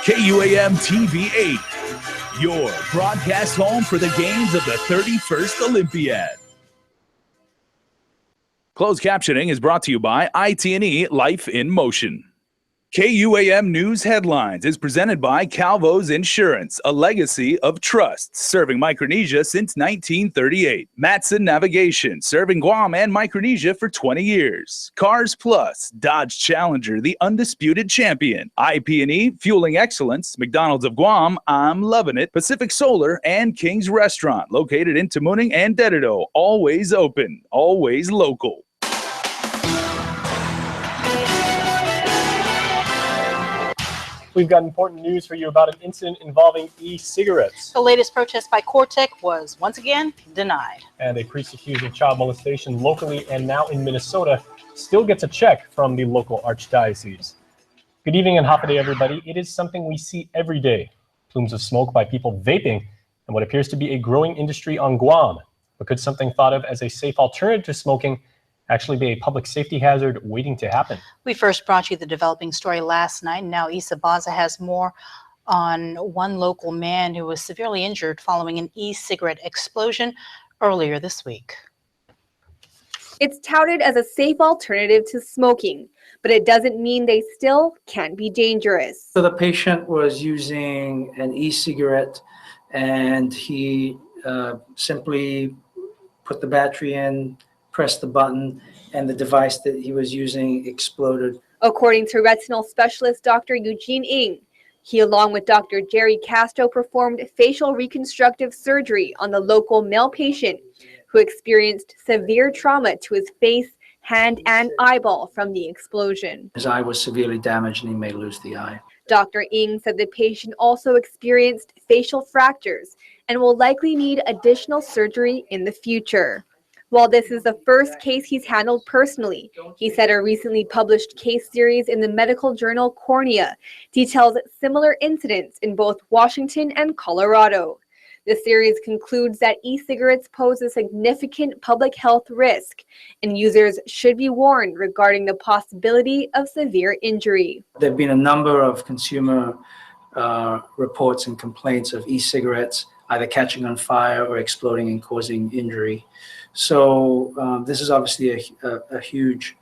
KUAM TV 8, your broadcast home for the games of the 31st Olympiad. Closed captioning is brought to you by IT&E Life in Motion. KUAM News Headlines is presented by Calvo's Insurance, a legacy of trust, serving Micronesia since 1938. Matson Navigation, serving Guam and Micronesia for 20 years. Cars Plus, Dodge Challenger, the undisputed champion. IP&E, fueling excellence. McDonald's of Guam, I'm loving it. Pacific Solar and King's Restaurant, located in Tamuning and Dededo. Always open, always local. We've got important news for you about an incident involving e-cigarettes. The latest protest by Cortec was once again denied. And a priest accused of child molestation locally and now in Minnesota still gets a check from the local archdiocese. Good evening and happy day, everybody. It is something we see every day. Plumes of smoke by people vaping and what appears to be a growing industry on Guam. But could something thought of as a safe alternative to smoking actually be a public safety hazard waiting to happen? We first brought you the developing story last night, and now Issa Baza has more on one local man who was severely injured following an e-cigarette explosion earlier this week. It's touted as a safe alternative to smoking, but it doesn't mean they still can be dangerous. So the patient was using an e-cigarette and he simply put the battery in, pressed the button, and the device that he was using exploded. According to retinal specialist Dr. Eugene Ng, he, along with Dr. Jerry Castro, performed facial reconstructive surgery on the local male patient who experienced severe trauma to his face, hand, and eyeball from the explosion. His eye was severely damaged and he may lose the eye. Dr. Ng said the patient also experienced facial fractures and will likely need additional surgery in the future. While this is the first case he's handled personally, he said a recently published case series in the medical journal Cornea details similar incidents in both Washington and Colorado. The series concludes that e-cigarettes pose a significant public health risk, and users should be warned regarding the possibility of severe injury. There have been a number of consumer reports and complaints of e-cigarettes either catching on fire or exploding and causing injury. So this is obviously a huge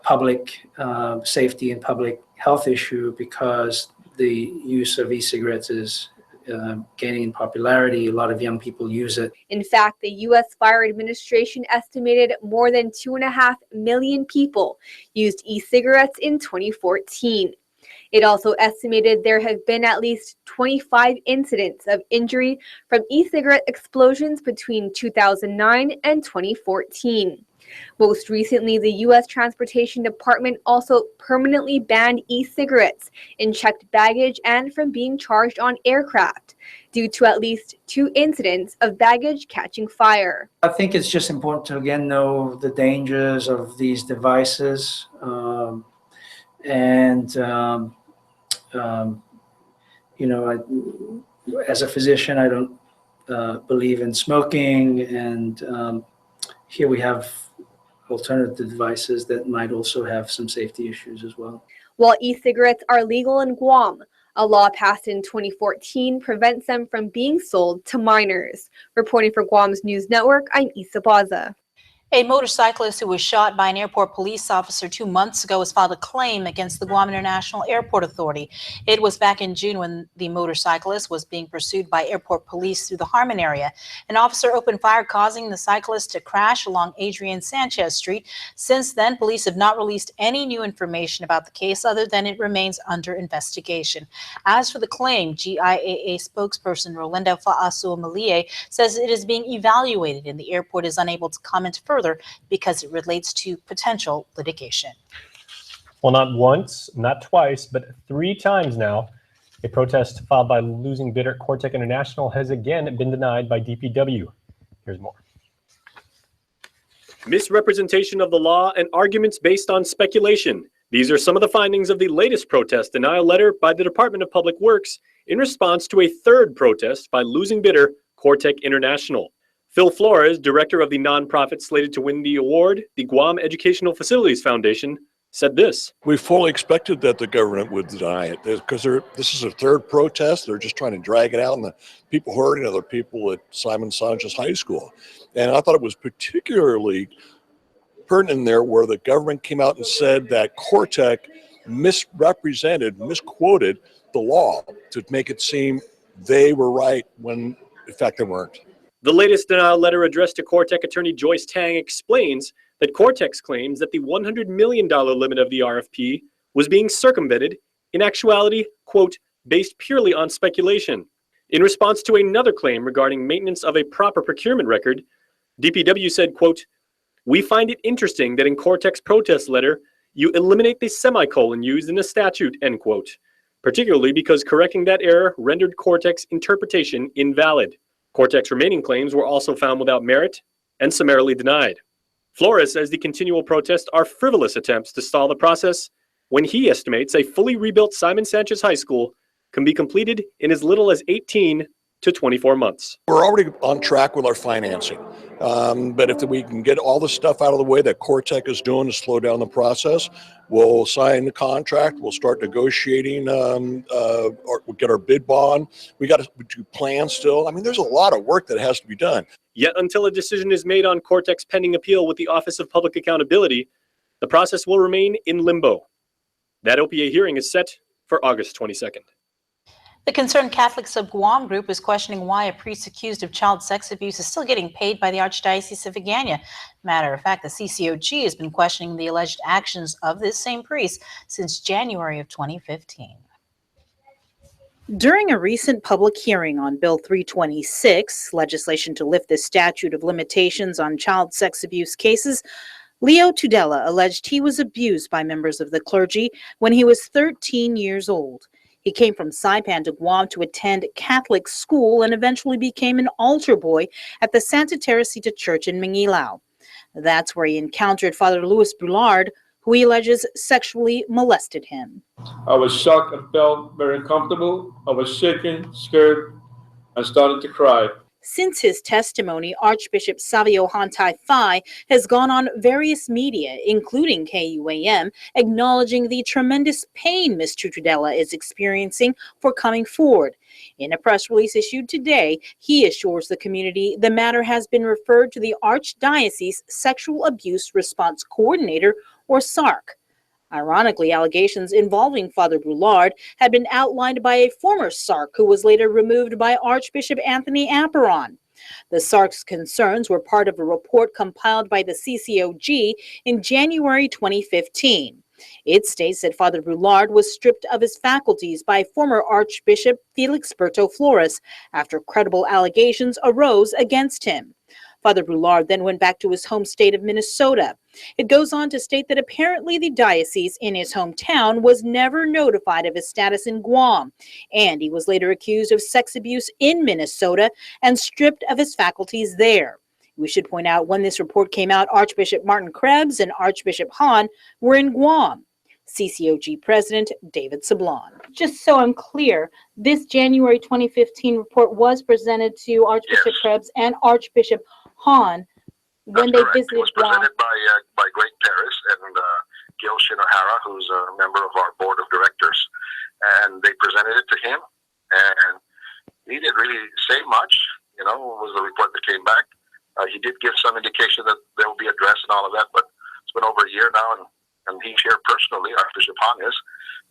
public safety and public health issue because the use of e-cigarettes is gaining in popularity. A lot of young people use it. In fact, the U.S. Fire Administration estimated more than 2.5 million people used e-cigarettes in 2014. It also estimated there have been at least 25 incidents of injury from e-cigarette explosions between 2009 and 2014. Most recently, the U.S. Transportation Department also permanently banned e-cigarettes in checked baggage and from being charged on aircraft due to at least 2 incidents of baggage catching fire. I think it's just important to again know the dangers of these devices you know, as a physician, I don't believe in smoking, and here we have alternative devices that might also have some safety issues as well. While e-cigarettes are legal in Guam, a law passed in 2014 prevents them from being sold to minors. Reporting for Guam's News Network, I'm Issa Baza. A motorcyclist who was shot by an airport police officer 2 months ago has filed a claim against the Guam International Airport Authority. It was back in June when the motorcyclist was being pursued by airport police through the Harmon area. An officer opened fire, causing the cyclist to crash along Adrian Sanchez Street. Since then, police have not released any new information about the case other than it remains under investigation. As for the claim, GIAA spokesperson Rolinda Fa'asuamalie says it is being evaluated and the airport is unable to comment further because it relates to potential litigation. Well, not once, not twice, but 3 times now, a protest filed by losing bidder Cortec International has again been denied by DPW. Here's more. Misrepresentation of the law and arguments based on speculation. These are some of the findings of the latest protest denial letter by the Department of Public Works in response to a 3rd protest by losing bidder Cortec International. Phil Flores, director of the nonprofit slated to win the award, the Guam Educational Facilities Foundation, said this. We fully expected that the government would deny it because this is a third protest. They're just trying to drag it out, and the people hurting are the people at Simon Sanchez High School. And I thought it was particularly pertinent there where the government came out and said that Cortec misquoted the law to make it seem they were right when in fact they weren't. The latest denial letter addressed to Cortec attorney Joyce Tang explains that Cortec's claims that the $100 million limit of the RFP was being circumvented, in actuality, quote, based purely on speculation. In response to another claim regarding maintenance of a proper procurement record, DPW said, quote, we find it interesting that in Cortec's protest letter, you eliminate the semicolon used in the statute, end quote, particularly because correcting that error rendered Cortec's interpretation invalid. Cortec's remaining claims were also found without merit and summarily denied. Flores says the continual protests are frivolous attempts to stall the process when he estimates a fully rebuilt Simon Sanchez High School can be completed in as little as 18 to 24 months. We're already on track with our financing, but if we can get all the stuff out of the way that Cortec is doing to slow down the process, we'll sign the contract, we'll start negotiating, or we'll get our bid bond. We got to do plans still. I mean, there's a lot of work that has to be done. Yet until a decision is made on Cortec's pending appeal with the Office of Public Accountability, the process will remain in limbo. That OPA hearing is set for August 22nd. The Concerned Catholics of Guam group is questioning why a priest accused of child sex abuse is still getting paid by the Archdiocese of Agana. Matter of fact, the CCOG has been questioning the alleged actions of this same priest since January of 2015. During a recent public hearing on Bill 326, legislation to lift the statute of limitations on child sex abuse cases, Leo Tudela alleged he was abused by members of the clergy when he was 13 years old. He came from Saipan to Guam to attend Catholic school and eventually became an altar boy at the Santa Teresita Church in Mangilao. That's where he encountered Father Louis Boulard, who he alleges sexually molested him. I was shocked and felt very uncomfortable. I was shaking, scared, and started to cry. Since his testimony, Archbishop Savio Hantai Fai has gone on various media, including KUAM, acknowledging the tremendous pain Ms. Tutudela is experiencing for coming forward. In a press release issued today, he assures the community the matter has been referred to the Archdiocese Sexual Abuse Response Coordinator, or SARC. Ironically, allegations involving Father Boulard had been outlined by a former SARC who was later removed by Archbishop Anthony Apparon. The SARC's concerns were part of a report compiled by the CCOG in January 2015. It states that Father Boulard was stripped of his faculties by former Archbishop Felix Berto Flores after credible allegations arose against him. Father Boulard then went back to his home state of Minnesota. It goes on to state that apparently the diocese in his hometown was never notified of his status in Guam, and he was later accused of sex abuse in Minnesota and stripped of his faculties there. We should point out when this report came out, Archbishop Martin Krebs and Archbishop Hahn were in Guam. CCOG President David Sablon. Just so I'm clear, this January 2015 report was presented to Archbishop Krebs and Archbishop Hahn when they visited Guam. It was presented by Greg Paris and Gil Shinohara, who's a member of our board of directors, and they presented it to him, and he didn't really say much. You know, was the report that came back. He did give some indication that there will be a dress and all of that, but it's been over a year now, and he's here personally, Archbishop Hahn is,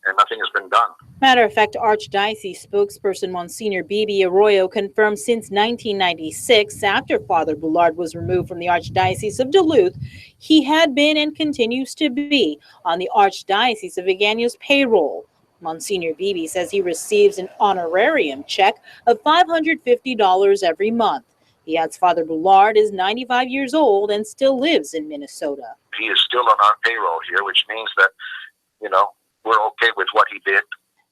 and nothing has been done. Matter of fact, Archdiocese spokesperson Monsignor Bibi Arroyo confirmed since 1996, after Father Boulard was removed from the Archdiocese of Duluth, he had been and continues to be on the Archdiocese of Agana's payroll. Monsignor Bibi says he receives an honorarium check of $550 every month. He adds Father Boulard is 95 years old and still lives in Minnesota. He is still on our payroll here, which means that, you know, we're okay with what he did.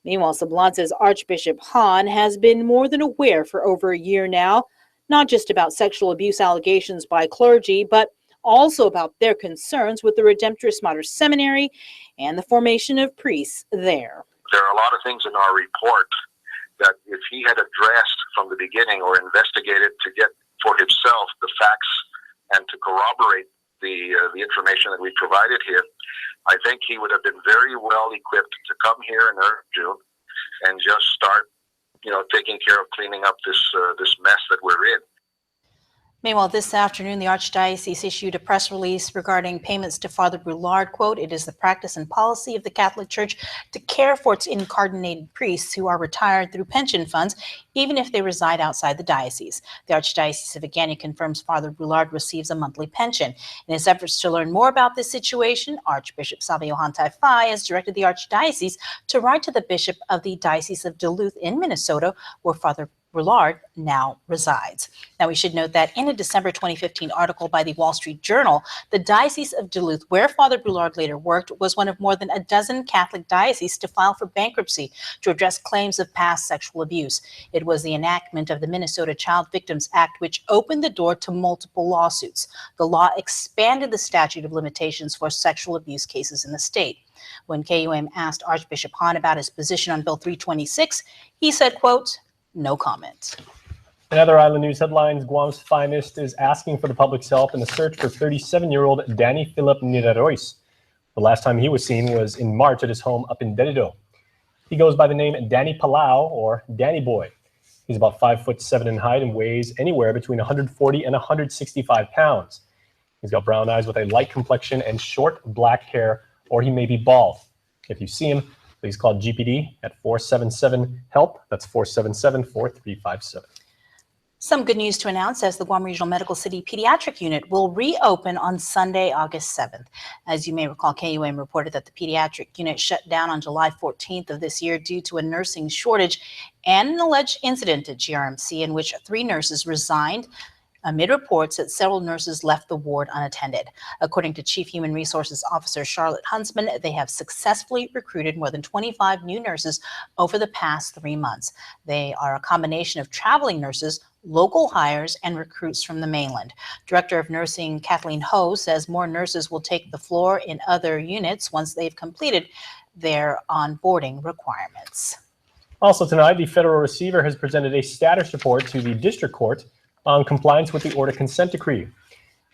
Meanwhile, Sablon says Archbishop Hahn has been more than aware for over a year now, not just about sexual abuse allegations by clergy, but also about their concerns with the Redemptorist Mater Seminary and the formation of priests there. There are a lot of things in our report that if he had addressed from the beginning or investigated to get for himself the facts and to corroborate the information that we provided here, I think he would have been very well equipped to come here in early June and just start, taking care of cleaning up this mess that we're in. Meanwhile, this afternoon, the Archdiocese issued a press release regarding payments to Father Brulard. Quote, "It is the practice and policy of the Catholic Church to care for its incarnated priests who are retired through pension funds, even if they reside outside the diocese. The Archdiocese of Agana confirms Father Brulard receives a monthly pension. In his efforts to learn more about this situation, Archbishop Savio Hantai-Fai has directed the Archdiocese to write to the Bishop of the Diocese of Duluth in Minnesota, where Father Brulard now resides." Now, we should note that in a December 2015 article by the Wall Street Journal, the Diocese of Duluth, where Father Brulard later worked, was one of more than a dozen Catholic dioceses to file for bankruptcy to address claims of past sexual abuse. It was the enactment of the Minnesota Child Victims Act which opened the door to multiple lawsuits. The law expanded the statute of limitations for sexual abuse cases in the state. When KUAM asked Archbishop Hahn about his position on Bill 326, he said, quote, "No comment." In other island news headlines, Guam's finest is asking for the public's help in the search for 37-year-old Danny Philip Nirarois. The last time he was seen was in March at his home up in Derido. He goes by the name Danny Palau or Danny Boy. He's about 5'7" in height and weighs anywhere between 140 and 165 pounds. He's got brown eyes with a light complexion and short black hair, or he may be bald. If you see him, please call GPD at 477-HELP. That's 477-4357. Some good news to announce as the Guam Regional Medical City Pediatric Unit will reopen on Sunday, August 7th. As you may recall, KUAM reported that the pediatric unit shut down on July 14th of this year due to a nursing shortage and an alleged incident at GRMC in which 3 nurses resigned amid reports that several nurses left the ward unattended. According to Chief Human Resources Officer Charlotte Huntsman, they have successfully recruited more than 25 new nurses over the past 3 months. They are a combination of traveling nurses, local hires, and recruits from the mainland. Director of Nursing Kathleen Ho says more nurses will take the floor in other units once they've completed their onboarding requirements. Also tonight, the federal receiver has presented a status report to the district court on compliance with the order consent decree.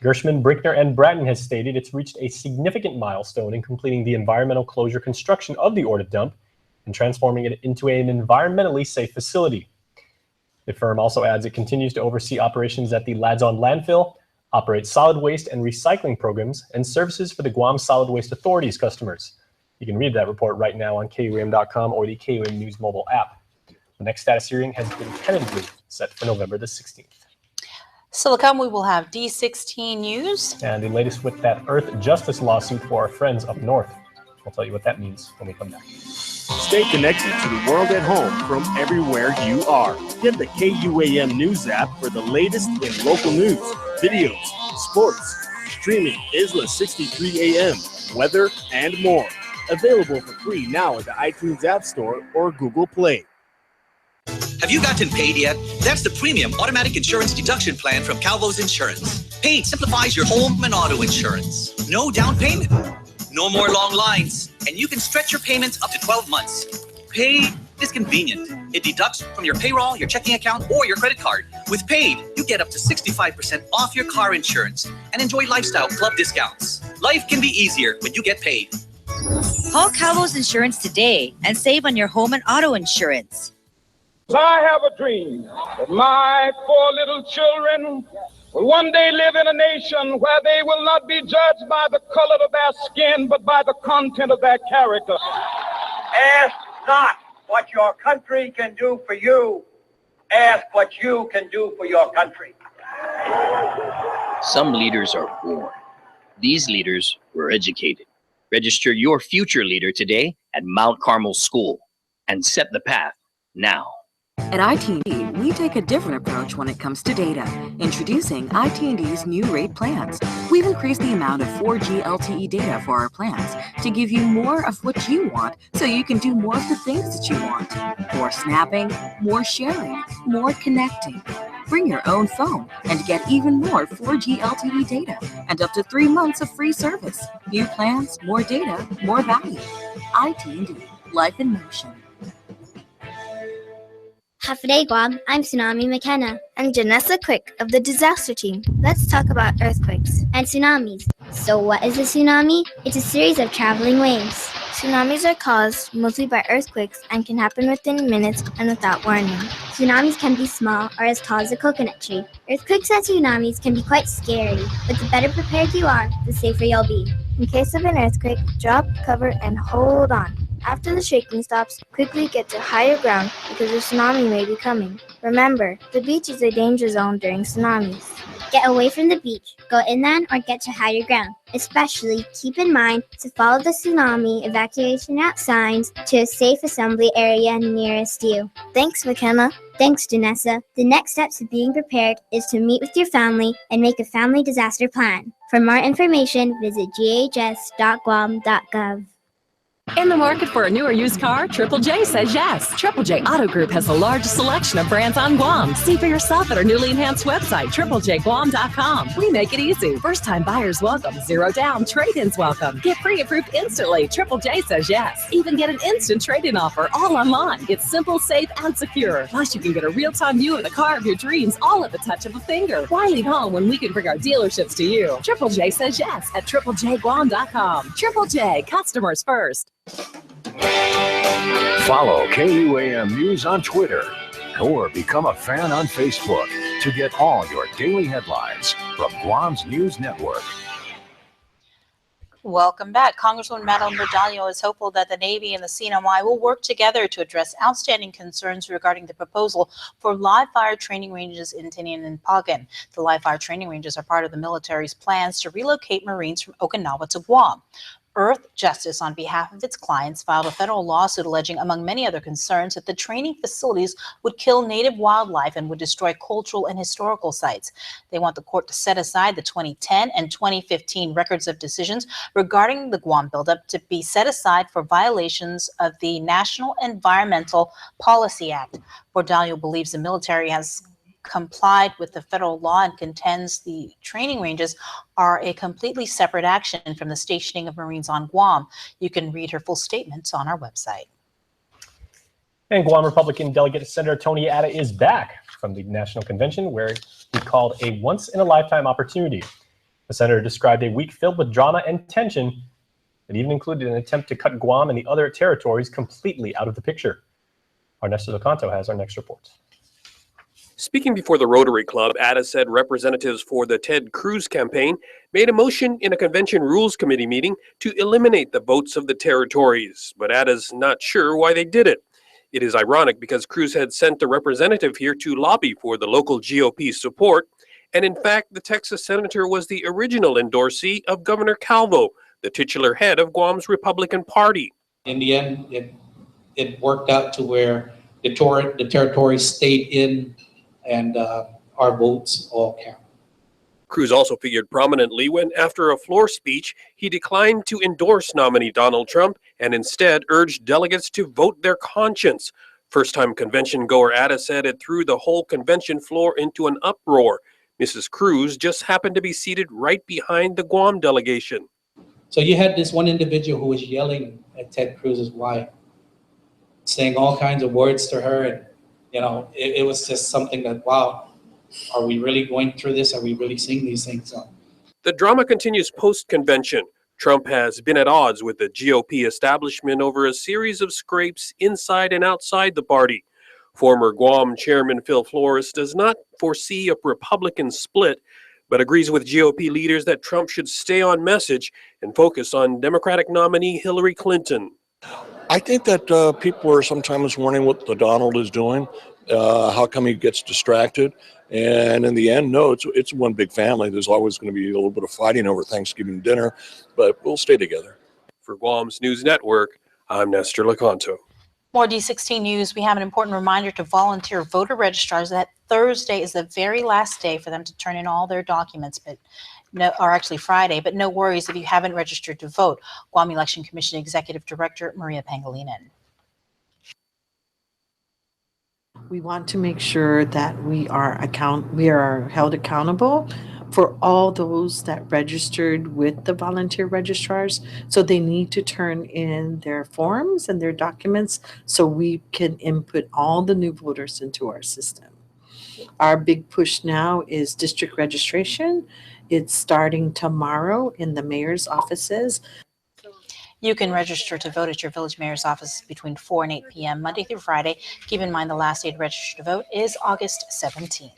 Gershman, Brickner, and Bratton has stated it's reached a significant milestone in completing the environmental closure construction of the order dump and transforming it into an environmentally safe facility. The firm also adds it continues to oversee operations at the Ladzon landfill, operates solid waste and recycling programs, and services for the Guam Solid Waste Authority's customers. You can read that report right now on KUAM.com or the KUAM News mobile app. The next status hearing has been tentatively set for November the 16th. Still to come, we will have D16 news. And the latest with that Earth Justice lawsuit for our friends up north. I'll tell you what that means when we come back. Stay connected to the world at home from everywhere you are. Get the KUAM News app for the latest in local news, videos, sports, streaming, Isla 63 AM, weather, and more. Available for free now at the iTunes App Store or Google Play. Have you gotten paid yet? That's the premium automatic insurance deduction plan from Calvo's Insurance. Paid simplifies your home and auto insurance. No down payment. No more long lines. And you can stretch your payments up to 12 months. Paid is convenient. It deducts from your payroll, your checking account, or your credit card. With Paid, you get up to 65% off your car insurance and enjoy lifestyle club discounts. Life can be easier when you get paid. Call Calvo's Insurance today and save on your home and auto insurance. I have a dream that my 4 little children will one day live in a nation where they will not be judged by the color of their skin, but by the content of their character. Ask not what your country can do for you. Ask what you can do for your country. Some leaders are born. These leaders were educated. Register your future leader today at Mount Carmel School and set the path now. At IT&D, we take a different approach when it comes to data. Introducing IT&D's new rate plans. We've increased the amount of 4G LTE data for our plans to give you more of what you want so you can do more of the things that you want. More snapping, more sharing, more connecting. Bring your own phone and get even more 4G LTE data and up to 3 months of free service. New plans, more data, more value. IT&D, life in motion. Hafaday Guam, I'm Tsunami McKenna. And Janessa Quick of the Disaster Team. Let's talk about earthquakes and tsunamis. So what is a tsunami? It's a series of traveling waves. Tsunamis are caused mostly by earthquakes and can happen within minutes and without warning. Tsunamis can be small or as tall as a coconut tree. Earthquakes and tsunamis can be quite scary, but the better prepared you are, the safer you'll be. In case of an earthquake, drop, cover, and hold on. After the shaking stops, quickly get to higher ground because a tsunami may be coming. Remember, the beach is a danger zone during tsunamis. Get away from the beach, go inland, or get to higher ground. Especially keep in mind to follow the tsunami evacuation route signs to a safe assembly area nearest you. Thanks, McKenna. Thanks, Janessa. The next step to being prepared is to meet with your family and make a family disaster plan. For more information, visit ghs.guam.gov. In the market for a new or used car, Triple J says yes. Triple J Auto Group has the largest selection of brands on Guam. See for yourself at our newly enhanced website, triplejguam.com. We make it easy. First-time buyers welcome. 0 down. Trade-ins welcome. Get pre-approved instantly. Triple J says yes. Even get an instant trade-in offer all online. It's simple, safe, and secure. Plus, you can get a real-time view of the car of your dreams all at the touch of a finger. Why leave home when we can bring our dealerships to you? Triple J says yes at triplejguam.com. Triple J, customers first. Follow KUAM News on Twitter or become a fan on Facebook to get all your daily headlines from Guam's news network. Welcome back. Congresswoman Madeline Bordallo is hopeful that the Navy and the CNMI will work together to address outstanding concerns regarding the proposal for live fire training ranges in Tinian and Pagan. The live fire training ranges are part of the military's plans to relocate Marines from Okinawa to Guam. Earth Justice, on behalf of its clients, filed a federal lawsuit alleging, among many other concerns, that the training facilities would kill native wildlife and would destroy cultural and historical sites. They want the court to set aside the 2010 and 2015 records of decisions regarding the Guam buildup to be set aside for violations of the National Environmental Policy Act. Bordallo believes the military has complied with the federal law and contends the training ranges are a completely separate action from the stationing of Marines on Guam. You can read her full statements on our website. And Guam Republican Delegate Senator Tony Atta is back from the National Convention, where he called a once-in-a-lifetime opportunity. The senator described a week filled with drama and tension that even included an attempt to cut Guam and the other territories completely out of the picture. Our Nestor Locanto has our next report. Speaking before the Rotary Club, Atta said representatives for the Ted Cruz campaign made a motion in a convention rules committee meeting to eliminate the votes of the territories, but Atta's not sure why they did it. It is ironic because Cruz had sent a representative here to lobby for the local GOP support, and in fact, the Texas senator was the original endorsee of Governor Calvo, the titular head of Guam's Republican Party. In the end, it worked out to where the territory stayed in, and our votes all count. Cruz also figured prominently when, after a floor speech, he declined to endorse nominee Donald Trump and instead urged delegates to vote their conscience. First-time convention goer Atta said it threw the whole convention floor into an uproar. Mrs. Cruz just happened to be seated right behind the Guam delegation. So you had this one individual who was yelling at Ted Cruz's wife, saying all kinds of words to her, and you know, it was just something that, wow, are we really going through this? Are we really seeing these things? The drama continues post-convention. Trump has been at odds with the GOP establishment over a series of scrapes inside and outside the party. Former Guam Chairman Phil Flores does not foresee a Republican split, but agrees with GOP leaders that Trump should stay on message and focus on Democratic nominee Hillary Clinton. I think that people are sometimes wondering what the Donald is doing, how come he gets distracted, and in the end, no, it's one big family. There's always going to be a little bit of fighting over Thanksgiving dinner, but we'll stay together. For Guam's News Network, I'm Nestor Locanto. More D16 news. We have an important reminder to volunteer voter registrars that Thursday is the very last day for them to turn in all their documents, or actually Friday, but no worries if you haven't registered to vote. Guam Election Commission Executive Director Maria Pangilinan. We want to make sure that we are held accountable for all those that registered with the volunteer registrars. So they need to turn in their forms and their documents so we can input all the new voters into our system. Our big push now is district registration, It's starting tomorrow in the mayor's offices. You can register to vote at your village mayor's office between 4 and 8 p.m. Monday through Friday. Keep in mind the last day to register to vote is August 17th.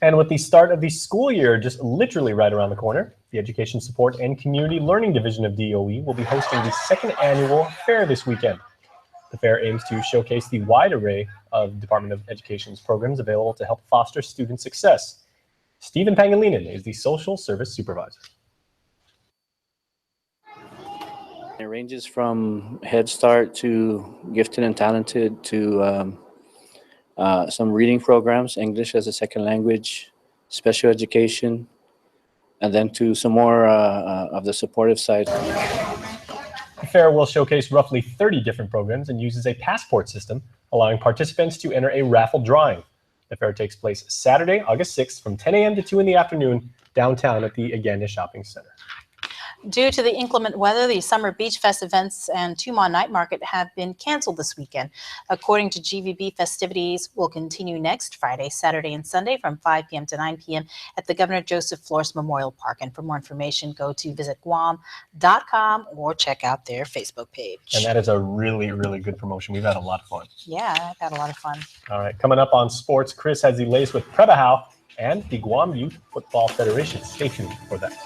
And with the start of the school year just literally right around the corner, the Education Support and Community Learning Division of DOE will be hosting the second annual fair this weekend. The fair aims to showcase the wide array of Department of Education's programs available to help foster student success. Stephen Pangilinan is the Social Service Supervisor. It ranges from Head Start to Gifted and Talented to some reading programs, English as a second language, special education, and then to some more of the supportive side. The fair will showcase roughly 30 different programs and uses a passport system, allowing participants to enter a raffle drawing. The fair takes place Saturday, August 6th from 10 a.m. to 2 in the afternoon downtown at the Agana Shopping Center. Due to the inclement weather, the Summer Beach Fest events and Tumon Night Market have been canceled this weekend. According to GVB, festivities will continue next Friday, Saturday, and Sunday from 5 p.m. to 9 p.m. at the Governor Joseph Flores Memorial Park. And for more information, go to visit KUAM.com or check out their Facebook page. And that is a really, really good promotion. We've had a lot of fun. Yeah, I've had a lot of fun. All right, coming up on sports, Chris has the latest with Prebahau and the Guam Youth Football Federation. Stay tuned for that.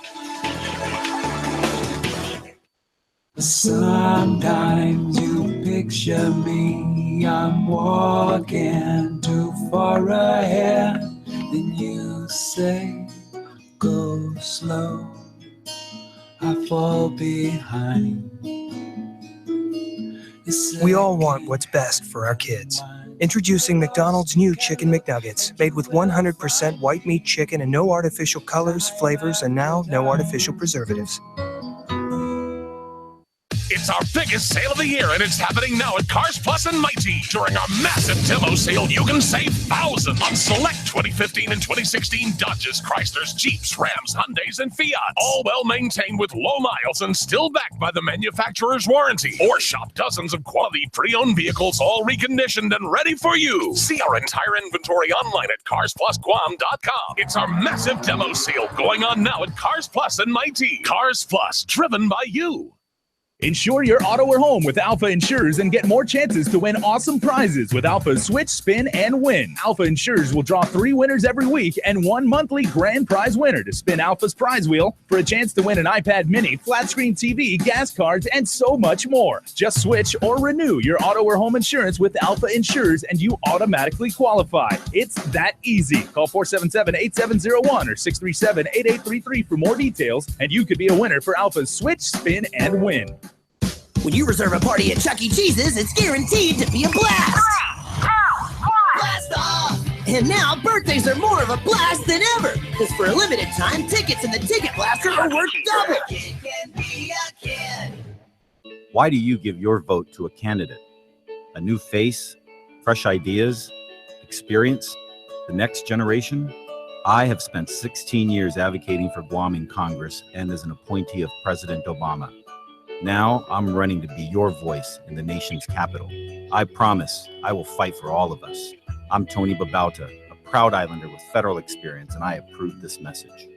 Sometimes you picture me, I'm walking too far ahead. Then you say, go slow, I fall behind. We all want what's best for our kids. Introducing McDonald's new Chicken McNuggets, made with 100% white meat chicken and no artificial colors, flavors, and now no artificial preservatives. It's our biggest sale of the year, and it's happening now at Cars Plus and Mighty. During our massive demo sale, you can save thousands on select 2015 and 2016 Dodges, Chryslers, Jeeps, Rams, Hyundais, and Fiats. All well-maintained with low miles and still backed by the manufacturer's warranty. Or shop dozens of quality pre-owned vehicles, all reconditioned and ready for you. See our entire inventory online at CarsPlusGuam.com. It's our massive demo sale going on now at Cars Plus and Mighty. Cars Plus, driven by you. Insure your auto or home with Alpha Insurers and get more chances to win awesome prizes with Alpha's Switch, Spin, and Win. Alpha Insurers will draw 3 winners every week and 1 monthly grand prize winner to spin Alpha's prize wheel for a chance to win an iPad mini, flat screen TV, gas cards, and so much more. Just switch or renew your auto or home insurance with Alpha Insurers and you automatically qualify. It's that easy. Call 477-8701 or 637-8833 for more details and you could be a winner for Alpha's Switch, Spin, and Win. When you reserve a party at Chuck E. Cheese's, it's guaranteed to be a blast! Blast off! And now, birthdays are more of a blast than ever! Because for a limited time, tickets in the Ticket Blaster are worth double! Why do you give your vote to a candidate? A new face? Fresh ideas? Experience? The next generation? I have spent 16 years advocating for Guam in Congress and as an appointee of President Obama. Now I'm running to be your voice in the nation's capital. I promise I will fight for all of us. I'm Tony Babauta, a proud Islander with federal experience, and I approve this message.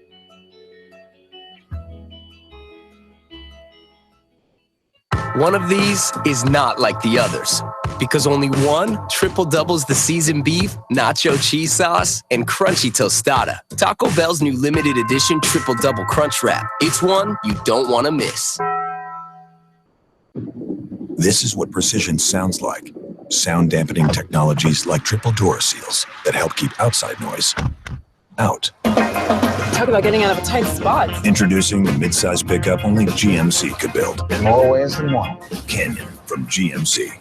One of these is not like the others because only one triple doubles the seasoned beef, nacho cheese sauce, and crunchy tostada. Taco Bell's new limited edition triple double crunch wrap. It's one you don't want to miss. This is what precision sounds like. Sound dampening technologies like triple door seals that help keep outside noise out. Talk about getting out of a tight spot. Introducing the midsize pickup only GMC could build. In more ways than one. Canyon from GMC.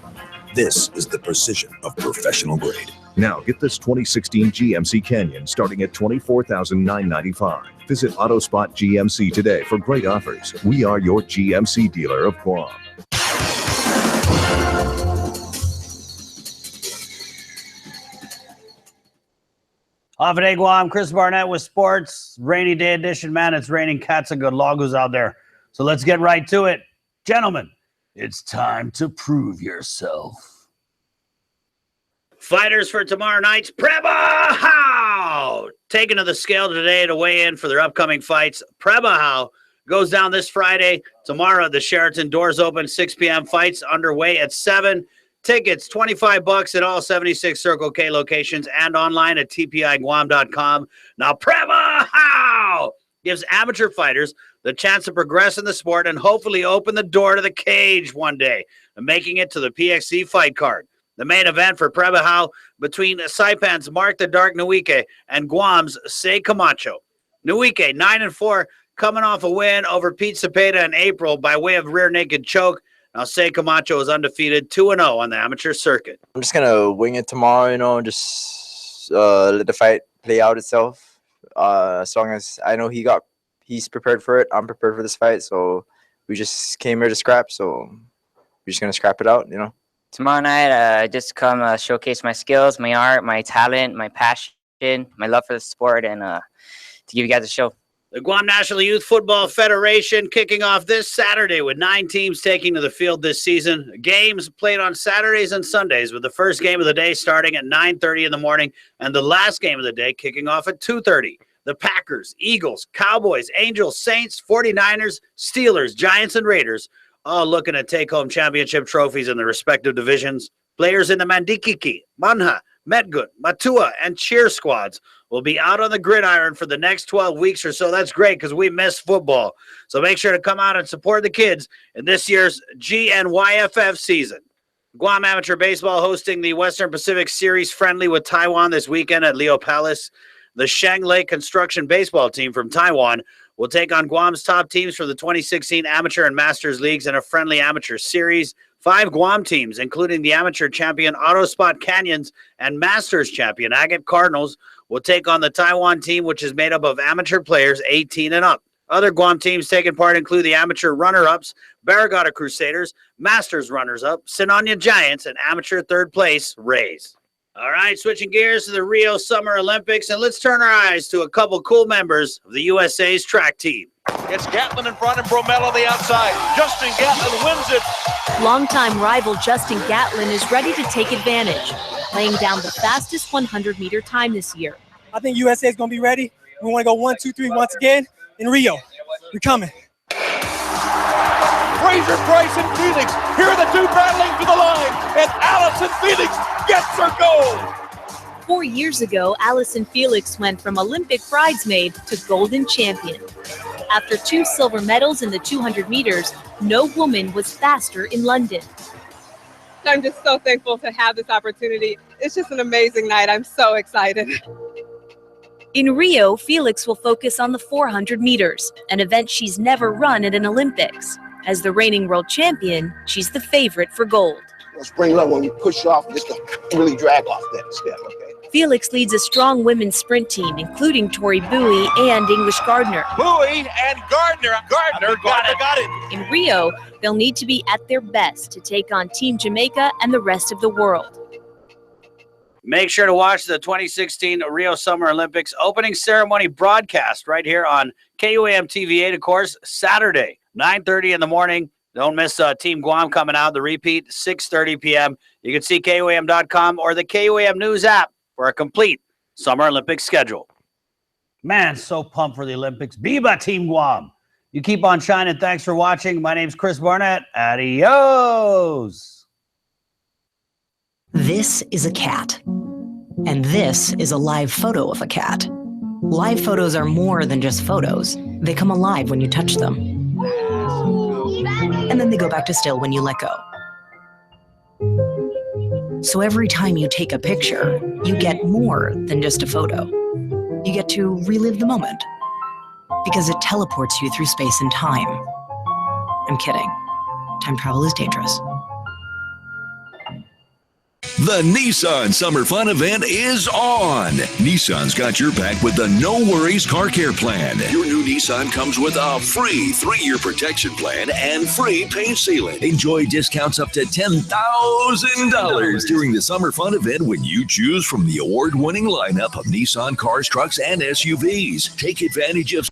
This is the precision of professional grade. Now get this 2016 GMC Canyon starting at $24,995. Visit AutoSpot GMC today for great offers. We are your GMC dealer of Guam. Off at Guam, Chris Barnett with sports. Rainy day edition, man. It's raining cats and good logos out there. So let's get right to it. Gentlemen, it's time to prove yourself. Fighters for tomorrow night's Prebahau taken to the scale today to weigh in for their upcoming fights. Prebahau goes down this Friday. Tomorrow at the Sheraton, doors open 6 p.m. Fights underway at 7. Tickets, $25 at all 76 Circle K locations and online at tpiguam.com. Now, Prebahau gives amateur fighters the chance to progress in the sport and hopefully open the door to the cage one day, making it to the PXC fight card. The main event for Prebahau between Saipan's Mark the Dark Nuike and Guam's Sei Camacho. Nuike, 9-4, coming off a win over Pete Cepeda in April by way of rear naked choke. Now, Sei Camacho is undefeated, 2-0 on the amateur circuit. I'm just going to wing it tomorrow, just let the fight play out itself. As long as I know he's prepared for it, I'm prepared for this fight. So we just came here to scrap, so we're just going to scrap it out, Tomorrow night, I just come showcase my skills, my art, my talent, my passion, my love for the sport, and to give you guys a show. The Guam National Youth Football Federation kicking off this Saturday with 9 teams taking to the field this season. Games played on Saturdays and Sundays, with the first game of the day starting at 9:30 in the morning and the last game of the day kicking off at 2:30. The Packers, Eagles, Cowboys, Angels, Saints, 49ers, Steelers, Giants, and Raiders all looking to take home championship trophies in their respective divisions. Players in the Mandikiki, Manha, Metgut, Matua, and Cheer squads will be out on the gridiron for the next 12 weeks or so. That's great because we miss football. So make sure to come out and support the kids in this year's GNYFF season. Guam Amateur Baseball hosting the Western Pacific Series friendly with Taiwan this weekend at Leo Palace. The Shanglei Construction Baseball team from Taiwan will take on Guam's top teams for the 2016 Amateur and Masters Leagues in a friendly amateur series. 5 Guam teams, including the amateur champion Autospot Canyons and Masters champion Agate Cardinals, will take on the Taiwan team, which is made up of amateur players 18 and up. Other Guam teams taking part include the amateur runner-ups, Barragata Crusaders, Masters runners-up, Sinonia Giants, and amateur third place Rays. All right, switching gears to the Rio Summer Olympics, and let's turn our eyes to a couple cool members of the USA's track team. It's Gatlin in front and Bromell on the outside. Justin Gatlin wins it. Longtime rival Justin Gatlin is ready to take advantage, laying down the fastest 100-meter time this year. I think USA is going to be ready. We want to go 1, 2, 3 once again in Rio. We're coming. Fraser Price and Felix. Here are the two battling for the line, and Allison Felix gets her goal. 4 years ago, Allison Felix went from Olympic bridesmaid to golden champion. After 2 silver medals in the 200 meters, no woman was faster in London. I'm just so thankful to have this opportunity. It's just an amazing night. I'm so excited. In Rio, Felix will focus on the 400 meters, an event she's never run at an Olympics. As the reigning world champion, she's the favorite for gold. Spring level, when you push off, just to really drag off that step, okay? Felix leads a strong women's sprint team, including Tori Bowie and English Gardner. Bowie and Gardner. Gardner got it. In Rio, they'll need to be at their best to take on Team Jamaica and the rest of the world. Make sure to watch the 2016 Rio Summer Olympics opening ceremony broadcast right here on KUAM TV8, of course, Saturday, 9:30 in the morning. Don't miss Team Guam coming out. The repeat, 6:30 p.m. You can see KUAM.com or the KUAM News app for a complete Summer Olympics schedule. Man, so pumped for the Olympics. Viva Team Guam. You keep on shining. Thanks for watching. My name's Chris Barnett. Adios. This is a cat. And this is a live photo of a cat. Live photos are more than just photos. They come alive when you touch them. And then they go back to still when you let go. So every time you take a picture, you get more than just a photo. You get to relive the moment because it teleports you through space and time. I'm kidding. Time travel is dangerous. The Nissan Summer Fun event is on. Nissan's got your back with the No Worries Car Care Plan. Your new Nissan comes with a free 3-year protection plan and free paint sealant. Enjoy discounts up to $10,000 during the Summer Fun event when you choose from the award-winning lineup of Nissan cars, trucks, and SUVs. Take advantage of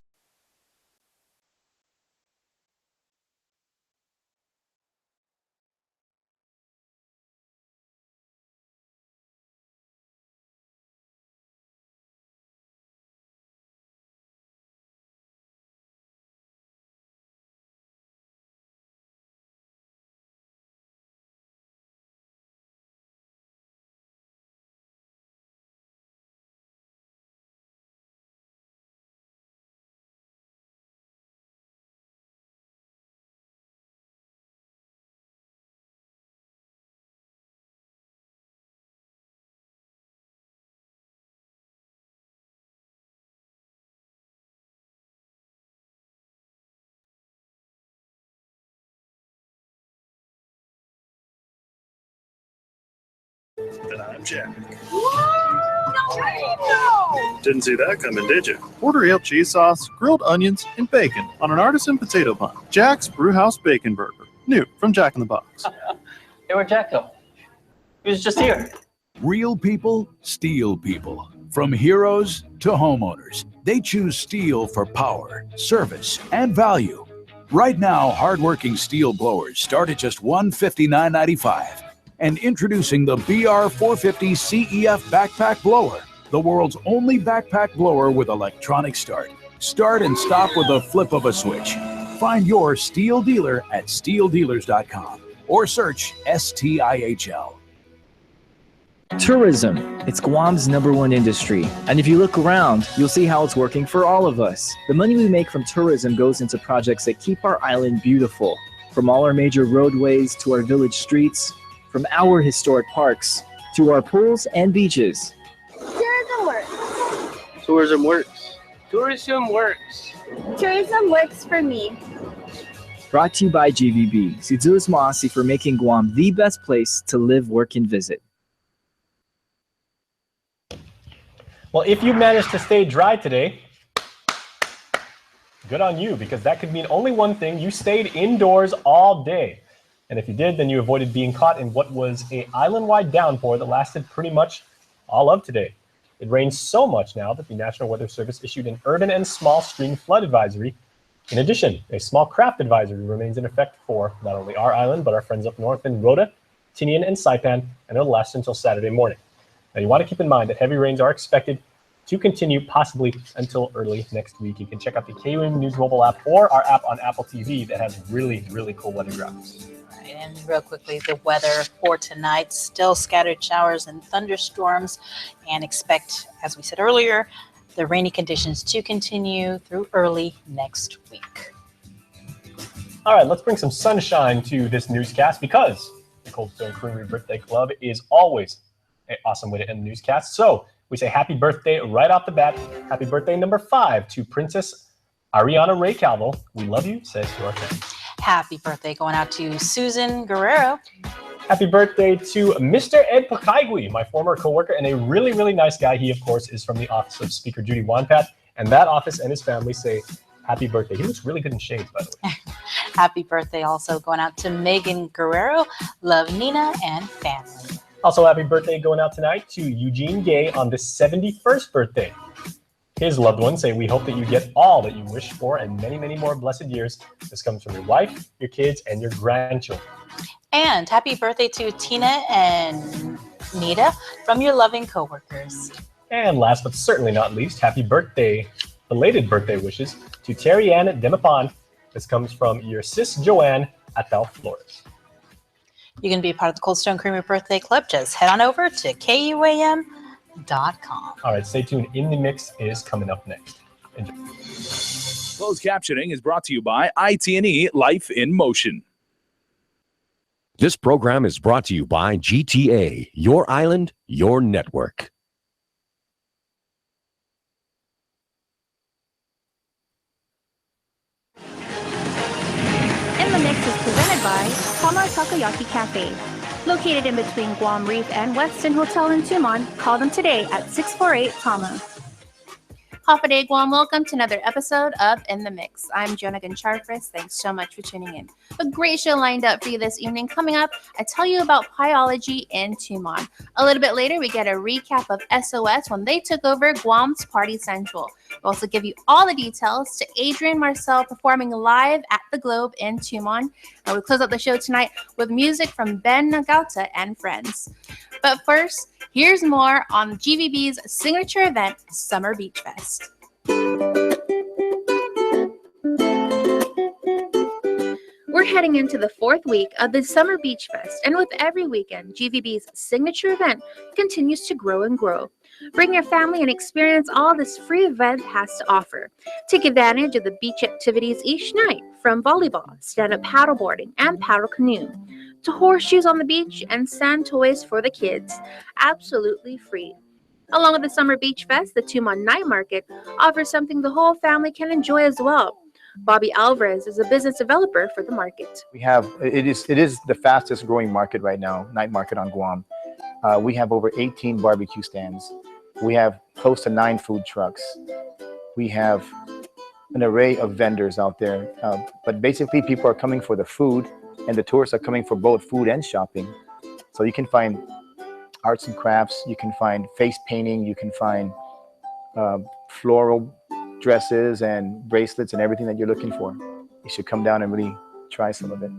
And I'm Jack. No! Didn't see that coming, did you? Order ale cheese sauce, grilled onions, and bacon on an artisan potato bun. Jack's Brewhouse Bacon Burger. New from Jack in the Box. Hey, where'd Jack go? He was just here. Real people, steel people. From heroes to homeowners, they choose steel for power, service, and value. Right now, hardworking steel blowers start at just $159.95. And introducing the BR450 CEF Backpack Blower, the world's only backpack blower with electronic start. Start and stop with a flip of a switch. Find your Steel dealer at steeldealers.com or search STIHL. Tourism. It's Guam's #1 industry. And if you look around, you'll see how it's working for all of us. The money we make from tourism goes into projects that keep our island beautiful. From all our major roadways to our village streets, from our historic parks to our pools and beaches. Tourism works. Tourism works. Tourism works. Tourism works for me. Brought to you by GVB. Sidulis Maasi for making Guam the best place to live, work, and visit. Well, if you managed to stay dry today, good on you, because that could mean only one thing: you stayed indoors all day. And if you did, then you avoided being caught in what was an island-wide downpour that lasted pretty much all of today. It rains so much now that the National Weather Service issued an urban and small stream flood advisory. In addition, a small craft advisory remains in effect for not only our island, but our friends up north in Rota, Tinian, and Saipan, and it'll last until Saturday morning. Now, you want to keep in mind that heavy rains are expected to continue possibly until early next week. You can check out the KUAM News mobile app or our app on Apple TV that has really, really cool weather graphics. And real quickly, the weather for tonight, still scattered showers and thunderstorms, and expect, as we said earlier, the rainy conditions to continue through early next week. All right, let's bring some sunshine to this newscast, because the Cold Stone Creamery Birthday Club is always an awesome way to end the newscast. So we say happy birthday right off the bat. Happy birthday number 5 to Princess Ariana Ray Calvo. We love you, says your fan. Happy birthday going out to Susan Guerrero. Happy birthday to Mr. Ed Pakaigui, my former coworker and a really, really nice guy. He, of course, is from the office of Speaker Judy Wanpat, and that office and his family say happy birthday. He looks really good in shades, by the way. Happy birthday also going out to Megan Guerrero, love Nina, and family. Also, happy birthday going out tonight to Eugene Gay on the 71st birthday. His loved ones say, we hope that you get all that you wish for and many, many more blessed years. This comes from your wife, your kids, and your grandchildren. And happy birthday to Tina and Nita from your loving coworkers. And last but certainly not least, happy birthday, belated birthday wishes to Terry Ann Demapan. This comes from your sis Joanne at Bell Flores. You can be a part of the Cold Stone Creamery Birthday Club. Just head on over to KUAM.com. All right, stay tuned. In the Mix is coming up next. Enjoy. Closed captioning is brought to you by IT&E Life in Motion. This program is brought to you by GTA, your island, your network. In the Mix is presented by Tama Takoyaki Cafe. Located in between Guam Reef and Westin Hotel in Tumon, call them today at 648-TAMA. Hafa Guam, welcome to another episode of In the Mix. I'm Jonah Goncharfris. Thanks so much for tuning in. A great show lined up for you this evening. Coming up, I tell you about Pyology in Tumon. A little bit later, we get a recap of SOS when they took over Guam's Party Central. We'll also give you all the details to Adrian Marcel performing live at the Globe in Tumon. And we close out the show tonight with music from Ben Nagauta and friends. But first, here's more on GVB's signature event, Summer Beach Fest. We're heading into the 4th week of the Summer Beach Fest, and with every weekend, GVB's signature event continues to grow and grow. Bring your family and experience all this free event has to offer. Take advantage of the beach activities each night, from volleyball, stand-up paddleboarding, and paddle canoe, to horseshoes on the beach and sand toys for the kids, absolutely free. Along with the Summer Beach Fest, the Tumon Night Market offers something the whole family can enjoy as well. Bobby Alvarez is a business developer for the market. We have it is the fastest growing market right now, night market on Guam. We have over 18 barbecue stands. We have close to 9 food trucks. We have an array of vendors out there. But basically, people are coming for the food, and the tourists are coming for both food and shopping. So you can find arts and crafts, you can find face painting, you can find floral dresses and bracelets and everything that you're looking for. You should come down and really try some of it.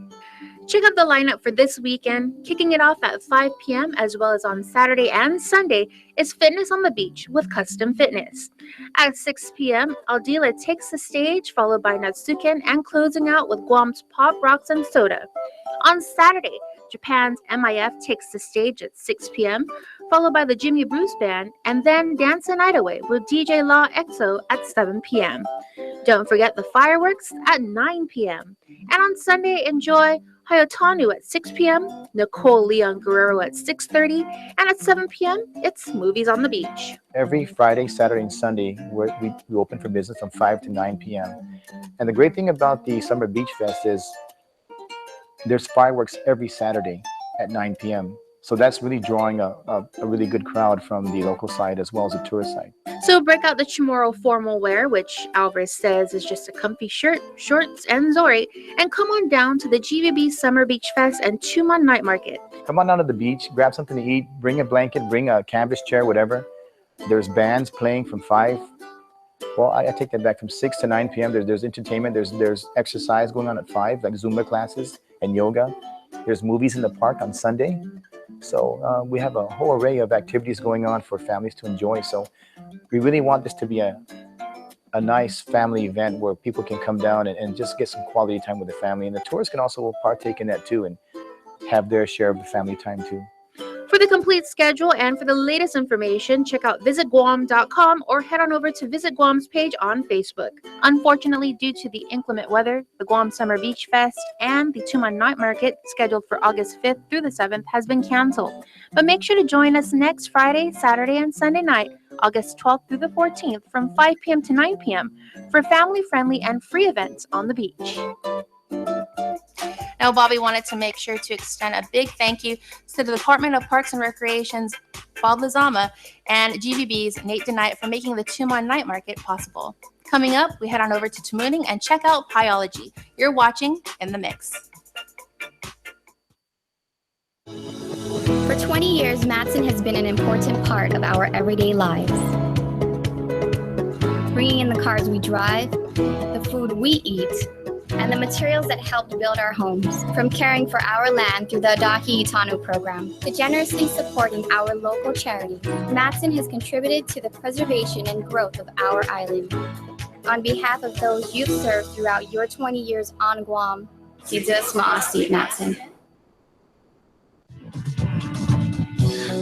Check out the lineup for this weekend. Kicking it off at 5 p.m. as well as on Saturday and Sunday is Fitness on the Beach with Custom Fitness. At 6 p.m., Aldila takes the stage, followed by Natsuken, and closing out with Guam's Pop Rocks and Soda. On Saturday, Japan's MIF takes the stage at 6 p.m., followed by the Jimmy Bruce Band, and then Dance the Night Away with DJ La EXO at 7 p.m. Don't forget the fireworks at 9 p.m. And on Sunday, enjoy Hayotanu at 6 p.m., Nicole Leon Guerrero at 6:30, and at 7 p.m., it's Movies on the Beach. Every Friday, Saturday, and Sunday, we open for business from 5 to 9 p.m. And the great thing about the Summer Beach Fest is there's fireworks every Saturday at 9 p.m. So that's really drawing a really good crowd from the local side as well as the tourist side. So break out the Chamorro formal wear, which Alvarez says is just a comfy shirt, shorts, and zori, and come on down to the GVB Summer Beach Fest and Tumon Night Market. Come on down to the beach, grab something to eat, bring a blanket, bring a canvas chair, whatever. There's bands playing from 5. Well, I take that back, from 6 to 9 p.m. There's entertainment, there's exercise going on at 5, like Zumba classes and yoga. There's movies in the park on Sunday. So we have a whole array of activities going on for families to enjoy. So we really want this to be a nice family event where people can come down and just get some quality time with the family. And the tourists can also partake in that too and have their share of the family time too. For the complete schedule and for the latest information, check out visitguam.com or head on over to Visit Guam's page on Facebook. Unfortunately, due to the inclement weather, the Guam Summer Beach Fest and the Tumon Night Market, scheduled for August 5th through the 7th, has been canceled. But make sure to join us next Friday, Saturday, and Sunday night, August 12th through the 14th, from 5 p.m. to 9 p.m. for family-friendly and free events on the beach. Now, Bobby wanted to make sure to extend a big thank you to the Department of Parks and Recreation's Bob Lizama and GVB's Nate DeKnight for making the Tumon Night Market possible. Coming up, we head on over to Tumuning and check out Pyology. You're watching In the Mix. For 20 years, Matson has been an important part of our everyday lives. Bringing in the cars we drive, the food we eat, and the materials that helped build our homes. From caring for our land through the Adaki Itano program to generously supporting our local charities, Matson has contributed to the preservation and growth of our island. On behalf of those you've served throughout your 20 years on Guam, Sidus Ma'asi, Matson.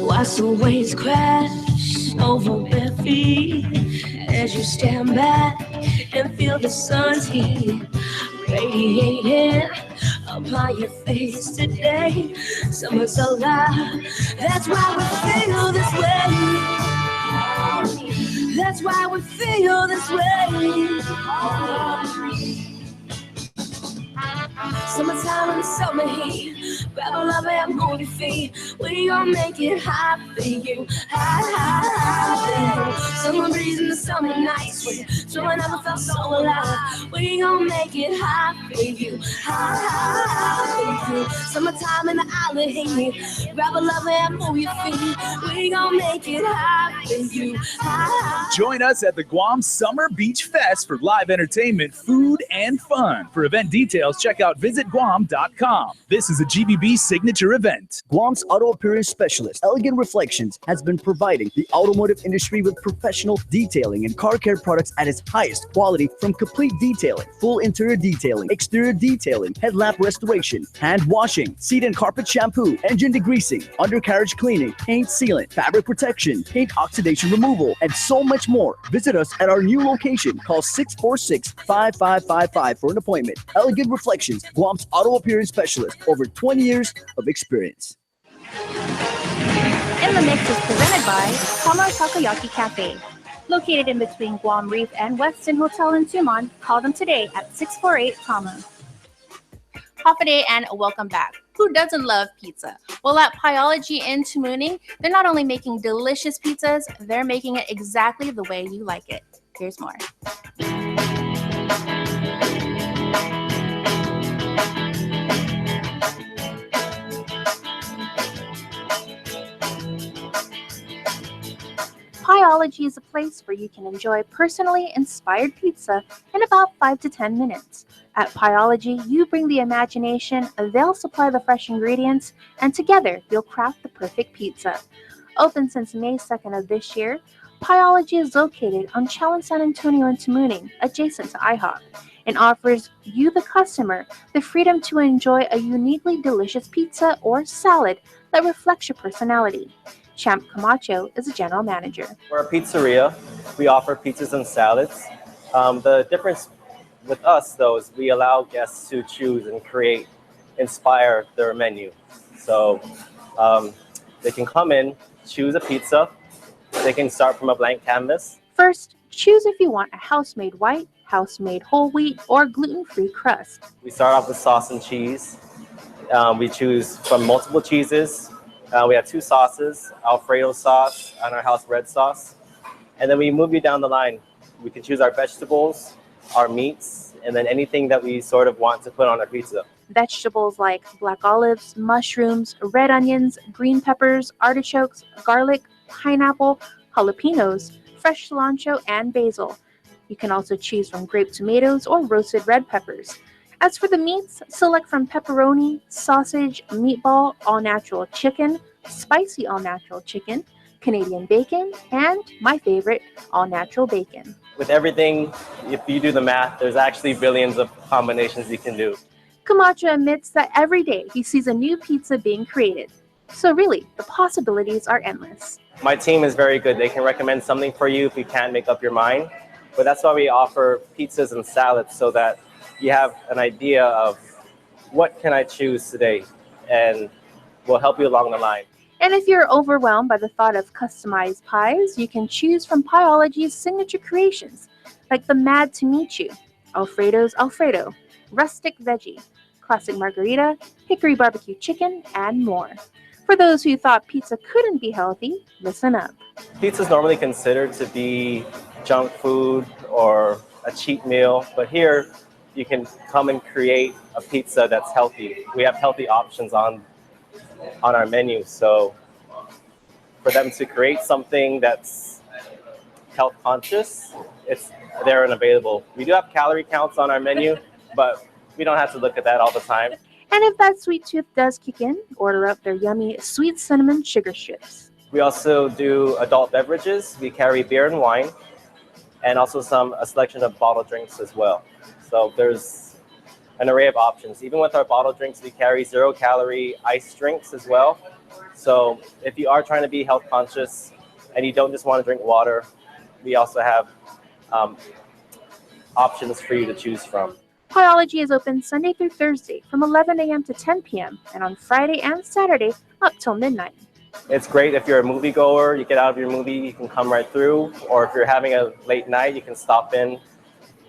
Watch the waves crash over bare feet as you stand back and feel the sun's heat radiating upon your face today. Summer's alive, that's why we feel this way. That's why we feel this way. Summertime and summer heat, grab a love and move your feet. We gon' make it hot for you, hot, hot, hot for you. Summer breeze in the summer nights, so I never felt so alive. We gon' make it hot for you, hot, hot, hot for you. Summertime in the island heat, grab a love and move your feet. We gon' make it hot for you, hot, hot. Join us at the Guam Summer Beach Fest for live entertainment, food, and fun. For event details, check out visitguam.com. This is a GBB signature event. Guam's auto appearance specialist, Elegant Reflections, has been providing the automotive industry with professional detailing and car care products at its highest quality, from complete detailing, full interior detailing, exterior detailing, headlamp restoration, hand washing, seat and carpet shampoo, engine degreasing, undercarriage cleaning, paint sealant, fabric protection, paint oxidation removal, and so much more. Visit us at our new location. Call 646-5555 for an appointment. Elegant Reflections, Guam's auto appearance specialist, over 20 years of experience. In the Mix is presented by Tama Takoyaki Cafe. Located in between Guam Reef and Westin Hotel in Tumon, call them today at 648-TAMA. Hafa day and welcome back. Who doesn't love pizza? Well, at Pyology in Tamuning, they're not only making delicious pizzas, they're making it exactly the way you like it. Here's more. Pyology is a place where you can enjoy personally inspired pizza in about 5 to 10 minutes. At Pyology, you bring the imagination, they'll supply the fresh ingredients, and together you'll craft the perfect pizza. Open since May 2nd of this year, Pyology is located on Challenge San Antonio in Tamuning, adjacent to IHOP, and offers you, the customer, the freedom to enjoy a uniquely delicious pizza or salad that reflects your personality. Champ Camacho is a general manager. We're a pizzeria. We offer pizzas and salads. The difference with us, though, is we allow guests to choose and inspire their menu. So they can come in, choose a pizza. They can start from a blank canvas. First, choose if you want a house-made white, house-made whole wheat, or gluten-free crust. We start off with sauce and cheese. We choose from multiple cheeses. We have 2 sauces, Alfredo sauce and our house red sauce. And then we move you down the line. We can choose our vegetables, our meats, and then anything that we sort of want to put on our pizza. Vegetables like black olives, mushrooms, red onions, green peppers, artichokes, garlic, pineapple, jalapenos, fresh cilantro, and basil. You can also choose from grape tomatoes or roasted red peppers. As for the meats, select from pepperoni, sausage, meatball, all-natural chicken, spicy all-natural chicken, Canadian bacon, and my favorite, all-natural bacon. With everything, if you do the math, there's actually billions of combinations you can do. Camacho admits that every day he sees a new pizza being created. So really, the possibilities are endless. My team is very good. They can recommend something for you if you can't make up your mind. But that's why we offer pizzas and salads, so that you have an idea of what can I choose today, and we'll help you along the line. And if you're overwhelmed by the thought of customized pies, you can choose from Pyology's signature creations, like the Mad to Meet You, Alfredo's Alfredo, Rustic Veggie, Classic Margarita, Hickory Barbecue Chicken, and more. For those who thought pizza couldn't be healthy, listen up. Pizza is normally considered to be junk food or a cheap meal, but here you can come and create a pizza that's healthy. We have healthy options on our menu, so for them to create something that's health conscious, it's there and available. We do have calorie counts on our menu, but we don't have to look at that all the time. And if that sweet tooth does kick in, order up their yummy sweet cinnamon sugar strips. We also do adult beverages. We carry beer and wine, and also a selection of bottled drinks as well. So there's an array of options. Even with our bottled drinks, we carry 0-calorie iced drinks as well. So if you are trying to be health conscious and you don't just want to drink water, we also have options for you to choose from. Pyology is open Sunday through Thursday from 11 a.m. to 10 p.m. and on Friday and Saturday up till midnight. It's great if you're a moviegoer, you get out of your movie, you can come right through. Or if you're having a late night, you can stop in,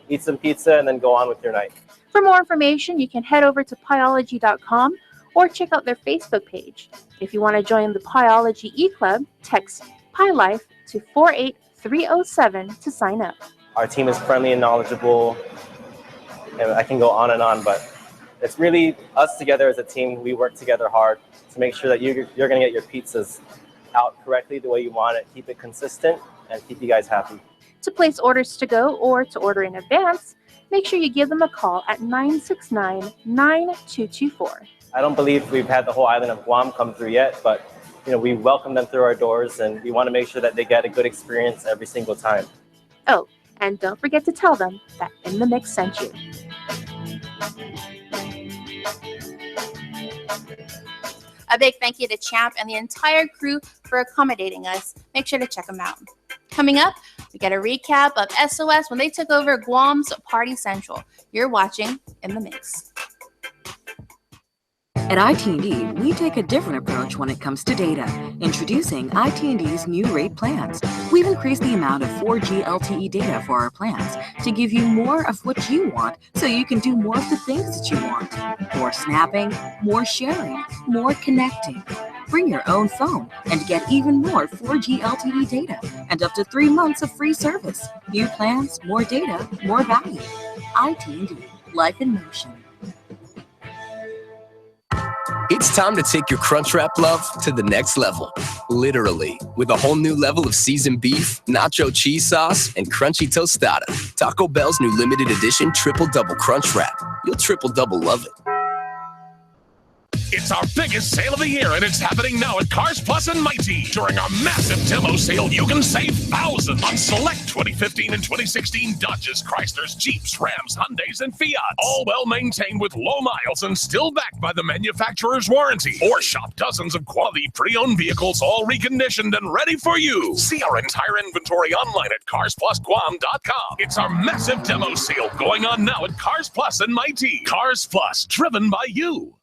eat some pizza, and then go on with your night. For more information, you can head over to pyology.com or check out their Facebook page. If you want to join the Pyology e-club, text PyLife to 48307 to sign up. Our team is friendly and knowledgeable, and I can go on and on, but it's really us together as a team. We work together hard to make sure that you're going to get your pizzas out correctly the way you want it, keep it consistent, and keep you guys happy. To place orders to go or to order in advance, make sure you give them a call at 969-9224. I don't believe we've had the whole island of Guam come through yet, but we welcome them through our doors, and we want to make sure that they get a good experience every single time. Oh, and don't forget to tell them that In the Mix sent you. A big thank you to Champ and the entire crew for accommodating us. Make sure to check them out. Coming up, we get a recap of SOS when they took over Guam's Party Central. You're watching In the Mix. At IT&D, we take a different approach when it comes to data. Introducing IT&D's new rate plans. We've increased the amount of 4G LTE data for our plans to give you more of what you want so you can do more of the things that you want. More snapping, more sharing, more connecting. Bring your own phone and get even more 4G LTE data and up to 3 months of free service. New plans, more data, more value. IT&D. Life in motion. It's time to take your Crunchwrap love to the next level. Literally, with a whole new level of seasoned beef, nacho cheese sauce, and crunchy tostada. Taco Bell's new limited edition triple-double Crunchwrap. You'll triple-double love it. It's our biggest sale of the year, and it's happening now at Cars Plus and Mighty. During our massive demo sale, you can save thousands on select 2015 and 2016 Dodges, Chryslers, Jeeps, Rams, Hyundais, and Fiats. All well-maintained with low miles and still backed by the manufacturer's warranty. Or shop dozens of quality pre-owned vehicles, all reconditioned and ready for you. See our entire inventory online at carsplusguam.com. It's our massive demo sale going on now at Cars Plus and Mighty. Cars Plus, driven by you.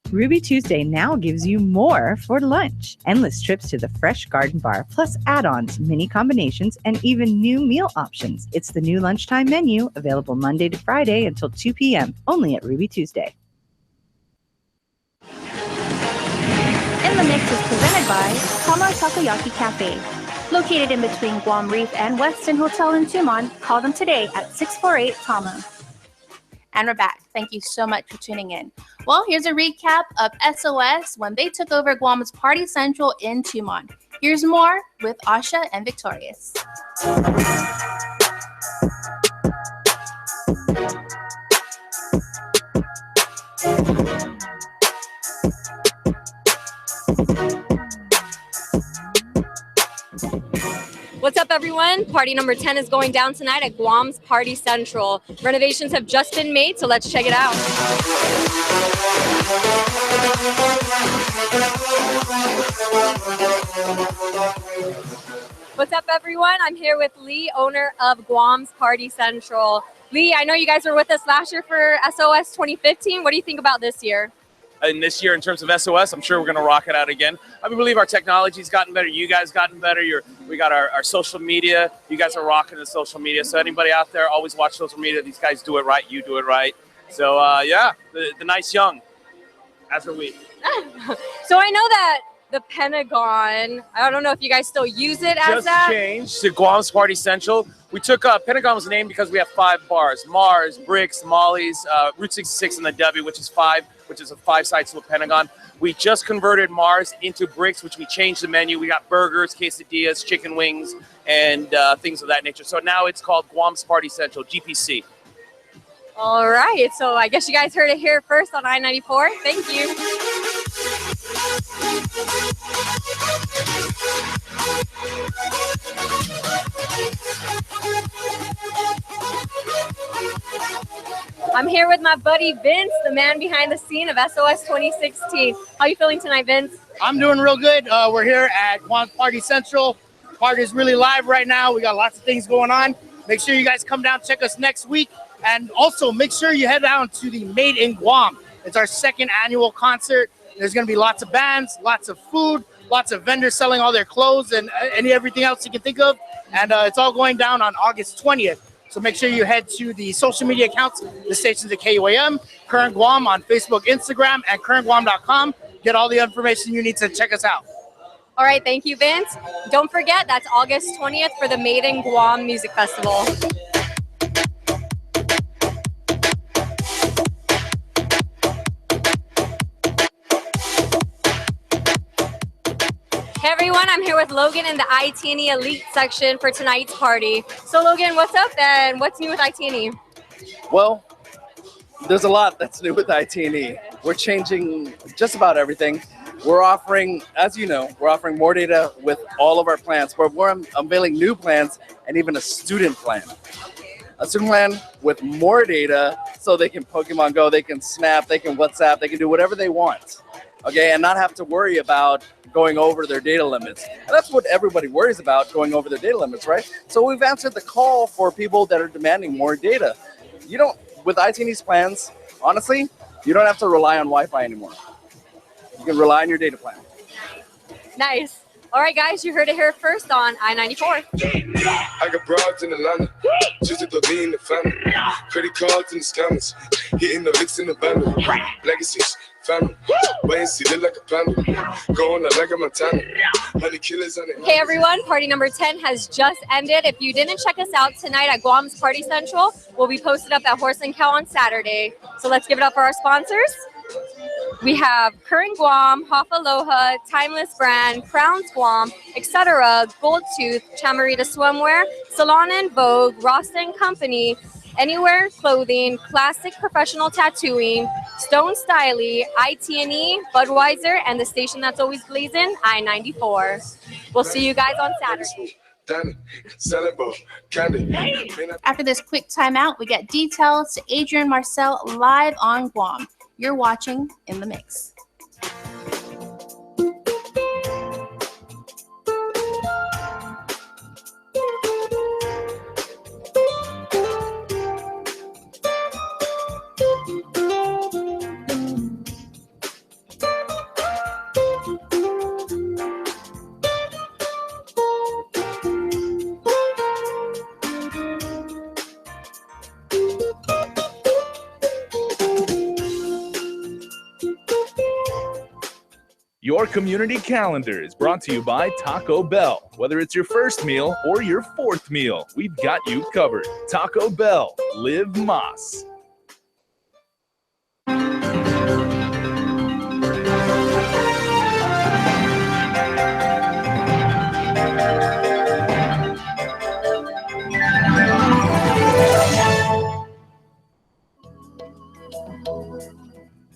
Ruby Tuesday now gives you more for lunch. Endless trips to the Fresh Garden Bar, plus add-ons, mini combinations, and even new meal options. It's the new lunchtime menu, available Monday to Friday until 2 p.m., only at Ruby Tuesday. In the Mix is presented by Tama Takoyaki Cafe. Located in between Guam Reef and Westin Hotel in Tumon, call them today at 648-TAMA. And we're back. Thank you so much for tuning in. Well, here's a recap of SOS when they took over Guam's Party Central in Tumon. Here's more with Asha and Victorious. What's up, everyone? Party number 10 is going down tonight at Guam's Party Central. Renovations have just been made, so let's check it out. What's up, everyone? I'm here with Lee, owner of Guam's Party Central. Lee, I know you guys were with us last year for SOS 2015. What do you think about this year? And this year, in terms of SOS, I'm sure we're going to rock it out again. I believe our technology's gotten better. You guys gotten better. We got our social media. You guys are rocking the social media. So anybody out there, always watch social media. These guys do it right. You do it right. So yeah, the nice young. As are we. So I know that the Pentagon, I don't know if you guys still use it as that. Just changed to Guam's Party Central. We took Pentagon's name because we have 5 bars: Mars, Bricks, Molly's, Route 66, and the W, which is 5, which is a 5 sides to a Pentagon. We just converted Mars into Bricks, which we changed the menu. We got burgers, quesadillas, chicken wings, and things of that nature. So now it's called Guam's Party Central, GPC. All right, so I guess you guys heard it here first on I-94. Thank you. I'm here with my buddy Vince, the man behind the scene of SOS 2016. How are you feeling tonight, Vince? I'm doing real good. We're here at Guam's Party Central. Party is really live right now. We got lots of things going on. Make sure you guys come down, check us next week. And also make sure you head down to the Made in Guam. It's our 2nd annual concert. There's going to be lots of bands, lots of food, lots of vendors selling all their clothes and everything else you can think of. And it's all going down on August 20th. So make sure you head to the social media accounts, the stations at KUAM, Current Guam on Facebook, Instagram, and currentguam.com. Get all the information you need to check us out. All right, thank you, Vince. Don't forget, that's August 20th for the Made in Guam Music Festival. Hey everyone, I'm here with Logan in the IT&E Elite section for tonight's party. So Logan, what's up and what's new with IT&E? Well, there's a lot that's new with IT&E. We're changing just about everything. We're offering, as you know, we're offering more data with all of our plans, but we're unveiling new plans and even a student plan. A student plan with more data so they can Pokemon Go, they can Snap, they can WhatsApp, they can do whatever they want. Okay, and not have to worry about going over their data limits. And that's what everybody worries about, going over their data limits, right? So we've answered the call for people that are demanding more data. You don't, with IT&E's plans, honestly, you don't have to rely on Wi-Fi anymore. You can rely on your data plan. Nice. All right, guys, you heard it here first on I-94. I got broads in Atlanta, just to be in the family. Credit cards and the scammers, hitting the licks in the bundle. Legacies, family, wait and see, look like a panda. Going out like a Montana, honey killers on it. Hey everyone, party number 10 has just ended. If you didn't check us out tonight at Guam's Party Central, we'll be posted up at Horse and Cow on Saturday. So let's give it up for our sponsors. We have Current Guam, Hoff Aloha, Timeless Brand, Crowns Guam, etc., Gold Tooth, Chamarita Swimwear, Salon and Vogue, Ross & Company, Anywhere Clothing, Classic Professional Tattooing, Stone Styly, IT&E, Budweiser, and the station that's always blazing, I-94. We'll see you guys on Saturday. After this quick timeout, we get details to Adrian Marcel live on Guam. You're watching In the Mix. Your community calendar is brought to you by Taco Bell. Whether it's your first meal or your fourth meal, we've got you covered. Taco Bell, live Mas.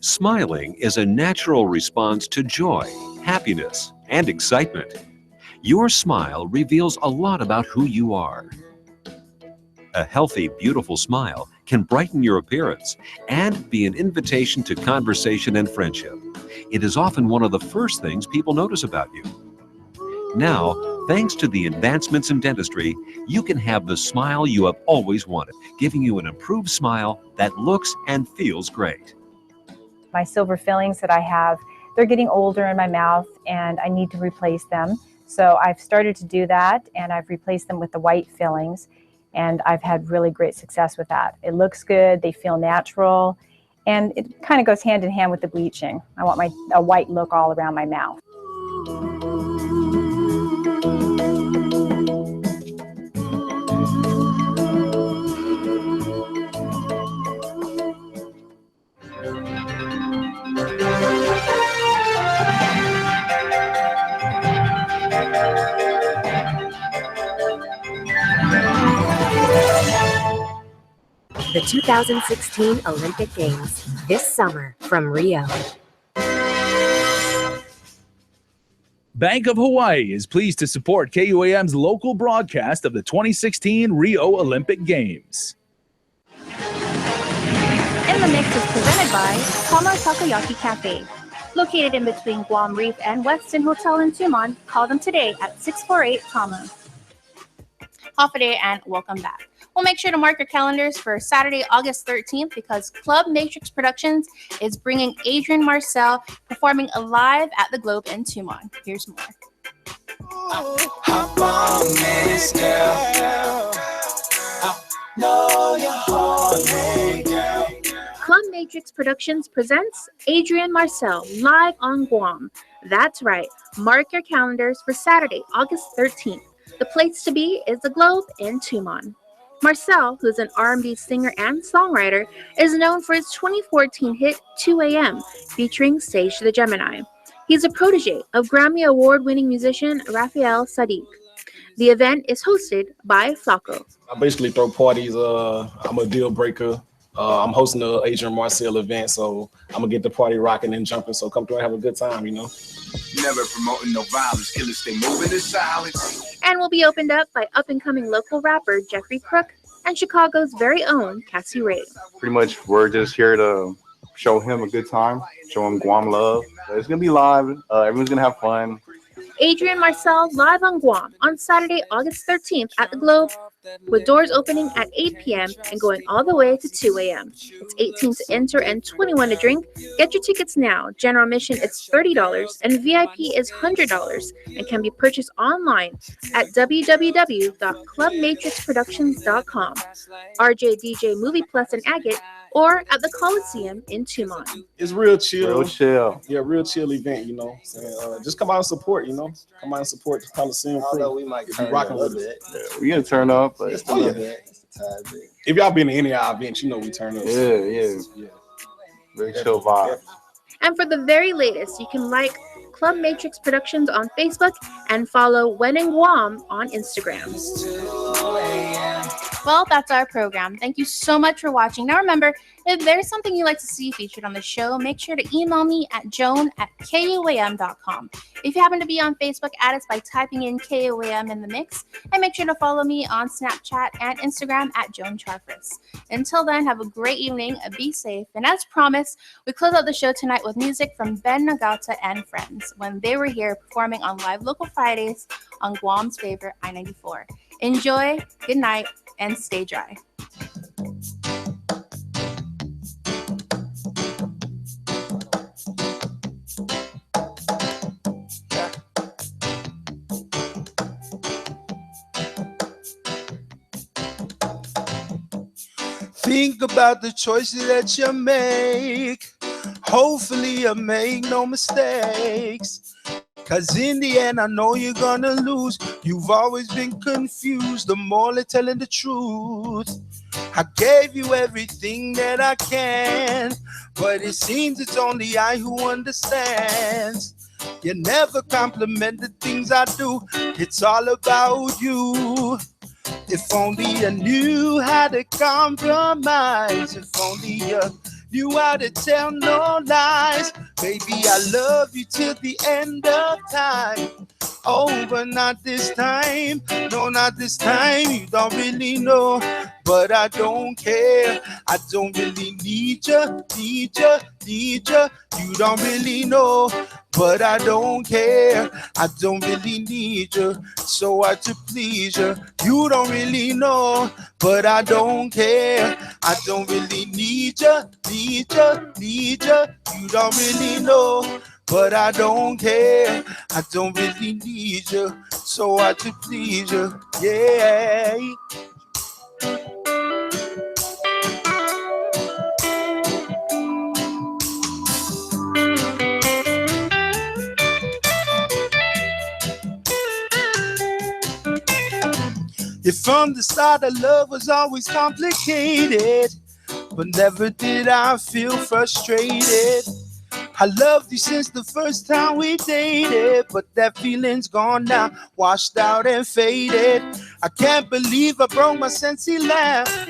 Smiling is a natural response to joy, happiness, and excitement. Your smile reveals a lot about who you are. A healthy, beautiful smile can brighten your appearance and be an invitation to conversation and friendship. It is often one of the first things people notice about you. Now, thanks to the advancements in dentistry, you can have the smile you have always wanted, giving you an improved smile that looks and feels great. My silver fillings that I have, they're getting older in my mouth and I need to replace them. So I've started to do that and I've replaced them with the white fillings and I've had really great success with that. It looks good, they feel natural, and it kind of goes hand in hand with the bleaching. I want a white look all around my mouth. The 2016 Olympic Games, this summer from Rio. Bank of Hawaii is pleased to support KUAM's local broadcast of the 2016 Rio Olympic Games. In the Mix is presented by Tama Takoyaki Cafe. Located in between Guam Reef and Westin Hotel in Tumon, call them today at 648 Tama. Hafa Day and welcome back. We'll make sure to mark your calendars for Saturday, August 13th, because Club Matrix Productions is bringing Adrian Marcel performing live at the Globe in Tumon. Here's more. Hop on this girl. I know you're horny, girl. Club Matrix Productions presents Adrian Marcel live on Guam. That's right. Mark your calendars for Saturday, August 13th. The place to be is the Globe in Tumon. Marcel, who's an R&B singer and songwriter, is known for his 2014 hit 2 AM, featuring Sage the Gemini. He's a protege of Grammy Award-winning musician Raphael Sadiq. The event is hosted by Flacco. I basically throw parties. I'm a deal breaker. I'm hosting the Adrian Marcel event, so I'm gonna get the party rocking and jumping. So come through and have a good time, you know. Never promoting no violence, killers stay moving in silence. And will be opened up by up-and-coming local rapper Jeffrey Crook and Chicago's very own Cassie Ray. Pretty much, we're just here to show him a good time, show him Guam love. It's gonna be live. Everyone's gonna have fun. Adrian Marcel live on Guam on Saturday, August 13th at the Globe. with doors opening at 8 p.m. and going all the way to 2 a.m. It's 18 to enter and 21 to drink. Get your tickets now. General admission is $30 and VIP is $100 and can be purchased online at www.clubmatrixproductions.com, RJ DJ Movie Plus in Agate, or at the Coliseum in Tumon. It's real chill. Real chill. Yeah, real chill event, you know. So, just come out and support, you know. Come out and support the Coliseum crew. Although we might If turn you rocking a little with bit. us. We're gonna turn up, but Just a little bit. Just a tad bit. If y'all been to any of our events, you know we turn up. Yeah. Very chill vibe. And for the very latest, you can like Club Matrix Productions on Facebook and follow When in Guam on Instagram. Well, that's our program. Thank you so much for watching. Now remember, if there's something you'd like to see featured on the show, make sure to email me at joan@kuam.com. If you happen to be on Facebook, add us by typing in KUAM in the mix, and make sure to follow me on Snapchat and Instagram at Joan Charfris. Until then, have a great evening, be safe, and as promised, we close out the show tonight with music from Ben Nagauta and Friends when they were here performing on Live Local Fridays on Guam's favorite I-94. Enjoy, good night, and stay dry. Think about the choices that you make. Hopefully you make no mistakes. Cause in the end I know you're gonna lose. You've always been confused. I'm only telling the truth. I gave you everything that I can, but it seems it's only I who understands. You never compliment the things I do. It's all about you. If only you knew how to compromise. If only you knew how to tell no lies. Baby, I love you till the end of time. Oh, but not this time. No, not this time. You don't really know, but I don't care. I don't really need you, need you, need you. You don't really know, but I don't care. I don't really need you, so I to please you. You don't really know, but I don't care. I don't really need you, need you, need you. You don't really know, but I don't care. I don't really need you, so I to please you. Yeah. If from the start our love was always complicated, but never did I feel frustrated. I loved you since the first time we dated, but that feeling's gone now, washed out and faded. I can't believe I broke my sense of laugh.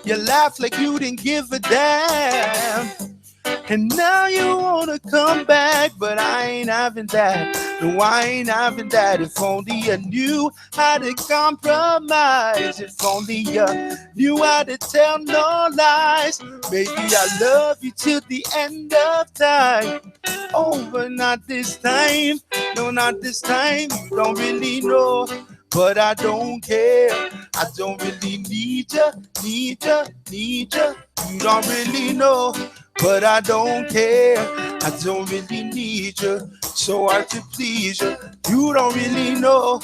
You laughed like you didn't give a damn. And now you wanna come back, but I ain't having that. No, I ain't having that. If only you knew how to compromise. If only you knew how to tell no lies. Maybe I love you till the end of time. Oh, but not this time. No, not this time. You don't really know, but I don't care. I don't really need you, need you, need you. You don't really know, but I don't care. I don't really need you, so I to please you. You don't really know,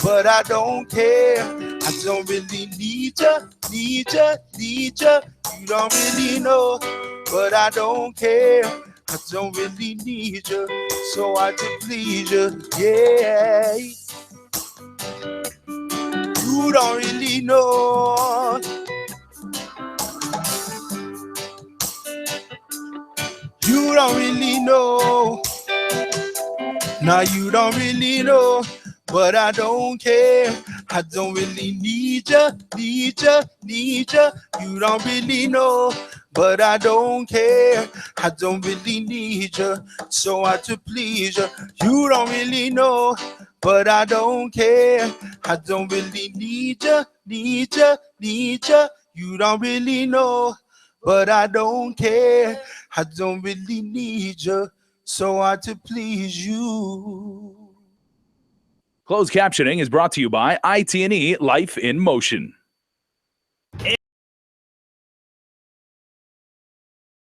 but I don't care. I don't really need you, need you, need you. You don't really know, but I don't care. I don't really need you, so I to please you. Yeah. You don't really know. You don't really know. Now you don't really know, but I don't care. I don't really need you, need you, need you. You don't really know, but I don't care. I don't really need you, so I to please you. You don't really know, but I don't care. I don't really need you, need you, need you. You don't really know, but I don't care. I don't really need you, so I to please you. Closed captioning is brought to you by IT&E Life in Motion.